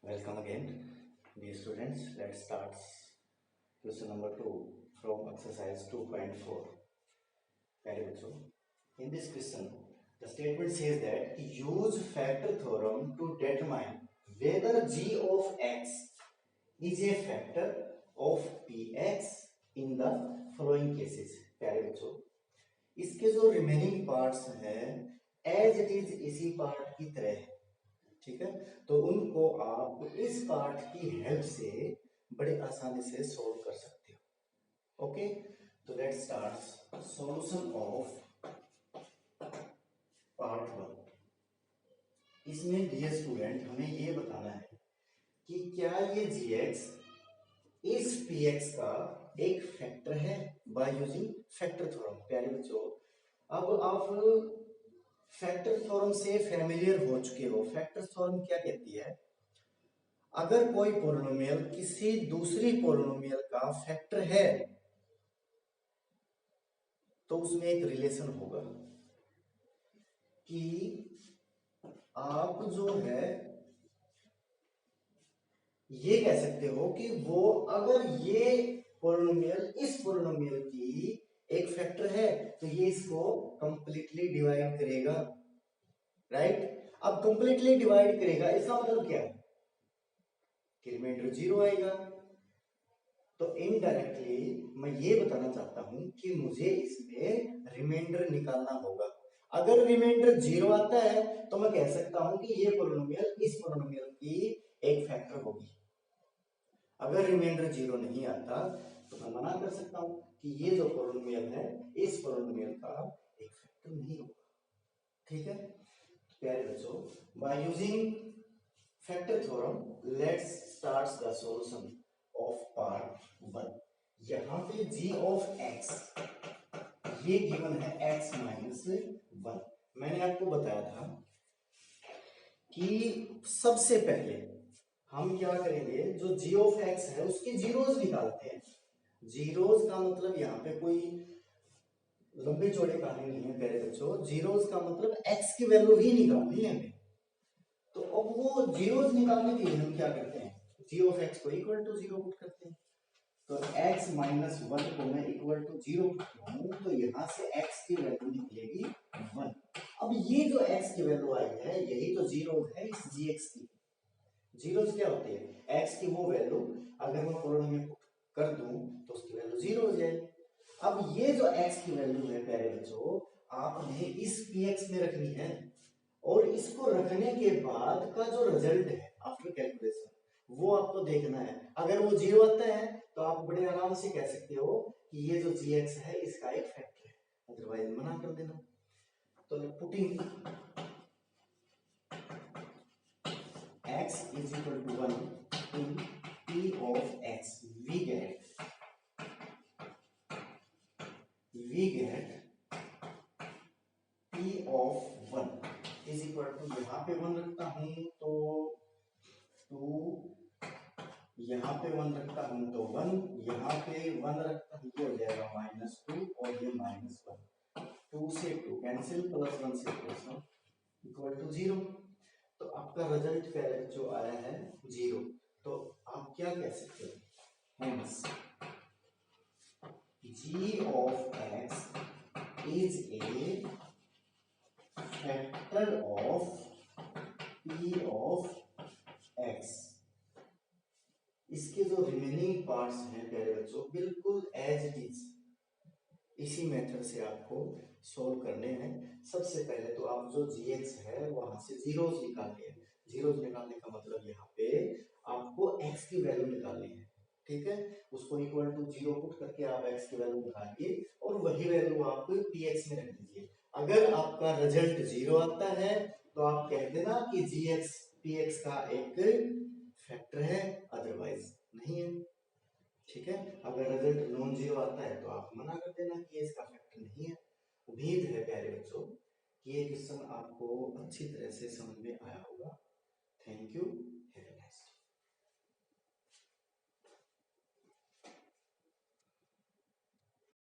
Welcome again, dear students. Let's start question number 2 from exercise 2.4. प्यारे बच्चों, in this question, the statement says that use factor theorem to determine whether g of x is a factor of px in the following cases. प्यारे बच्चों, इसके जो remaining parts हैं as it is इसी part की तरह है, ठीक है। तो उनको आप इस पार्ट की हेल्प से बड़े आसानी से सॉल्व कर सकते हो। ओके, तो let's start solution of part 1। इसमें डियर स्टूडेंट हमें ये बताना है कि क्या ये gx इस px का एक फैक्टर है बाय यूजिंग फैक्टर थ्योरम। प्यारे बच्चों, अब आप फैक्टर थ्योरम से फैमिलियर हो चुके हो। फैक्टर थ्योरम क्या कहती है? अगर कोई पोलिनोमियल किसी दूसरी पोलिनोमियल का फैक्टर है तो उसमें एक रिलेशन होगा कि आप जो है ये कह सकते हो कि वो अगर ये पोलिनोमियल इस पोलिनोमियल की एक फैक्टर है तो ये इसको कंप्लीटली डिवाइड करेगा, राइट। अब कंप्लीटली डिवाइड करेगा इसका मतलब क्या है कि रिमाइंडर 0 आएगा। तो इनडायरेक्टली मैं ये बताना चाहता हूं कि मुझे इसमें रिमाइंडर निकालना होगा। अगर रिमाइंडर 0 आता है तो मैं कह सकता हूं कि ये पोलिनोमियल इस पोलिनोमियल की एक फैक्टर होगी। अगर रिमाइंडर 0 नहीं आता तो मैं मना कर सकता हूं कि ये जो पोलिनोमियल है इस पोलिनोमियल का एक फैक्टर नहीं होगा, ठीक है। प्यारे बच्चों, by using factor theorem let's start the solution of part 1। यहां पे g ऑफ x ये गिवन है x माइनस 1। मैंने आपको बताया था कि सबसे पहले हम क्या करेंगे, जो g ऑफ x है उसके जीरोज निकालते हैं। जीरोज का मतलब यहाँ पे कोई लंबी चौड़ी कहानी नहीं है प्यारे बच्चों। जीरोज का मतलब x की वैल्यू ही निकालनी है हमें। तो अब वो जीरोज निकालने के लिए हम क्या करते हैं, g ऑफ x को इक्वल टू 0 पुट करते हैं। तो x माइनस 1 को मैं इक्वल टू 0 पुट हूं तो यहां से x की वैल्यू निकलेगी 1। अब ये जो x की वैल्यू आई है यही तो जीरोज है इस gx की। जीरोज क्या होते हैं? x की वो वैल्यू अगर मैं कॉलम में पुट कर दूं तो उसकी वैल्यू 0 हो जाएगी। अब ये जो x की वैल्यू है प्यारे बच्चों आपने इस px में रखनी है और इसको रखने के बाद का जो रिजल्ट है आफ्टर कैलकुलेशन वो आपको देखना है। अगर वो 0 आता है तो आप बड़े आराम से कह सकते हो कि ये जो gx है इसका एक फैक्टर है, अदरवाइज मना कर देना। तो putting x is equal to 1 in p of x we get p of 1 is equal to यहाँ पे 1 रखता हूं तो 2, यहाँ पे 1 रखता हूं तो 1, यहाँ पे 1 रखता हूं ये हो जाएगा -2 और ये -1। 2 से 2 कैंसिल, प्लस 1 से प्लस 1 इक्वल टू 0। तो आपका रिजल्ट क्या है जो आया है 0। तो आप क्या कह सकते हो, hence g of x is a factor of p of x। इसके जो रिमेनिंग पार्ट्स हैं प्यारे बच्चों बिल्कुल एज इट इज इसी मेथड से आपको सोल्व करने हैं। सबसे पहले तो आप जो gx है वहां से जीरोस निकालिए। जीरोस निकालने का मतलब यहाँ पे आपको x की वैल्यू निकालनी है, ठीक है। उसको इक्वल टू 0 पुट करके आप x की वैल्यू निकालिए और वही वैल्यू आप px में रख दीजिए। अगर आपका रिजल्ट 0 आता है तो आप कह देना कि gx px का एक फैक्टर है, अदरवाइज नहीं है, ठीक है। अगर रिजल्ट नॉन जीरो आता है तो आप मना कर देना कि ये इसका फैक्टर नहीं है। उम्मीद है प्यारे बच्चों कि ये क्वेश्चन आपको अच्छी तरह से समझ में आया होगा। Thank you.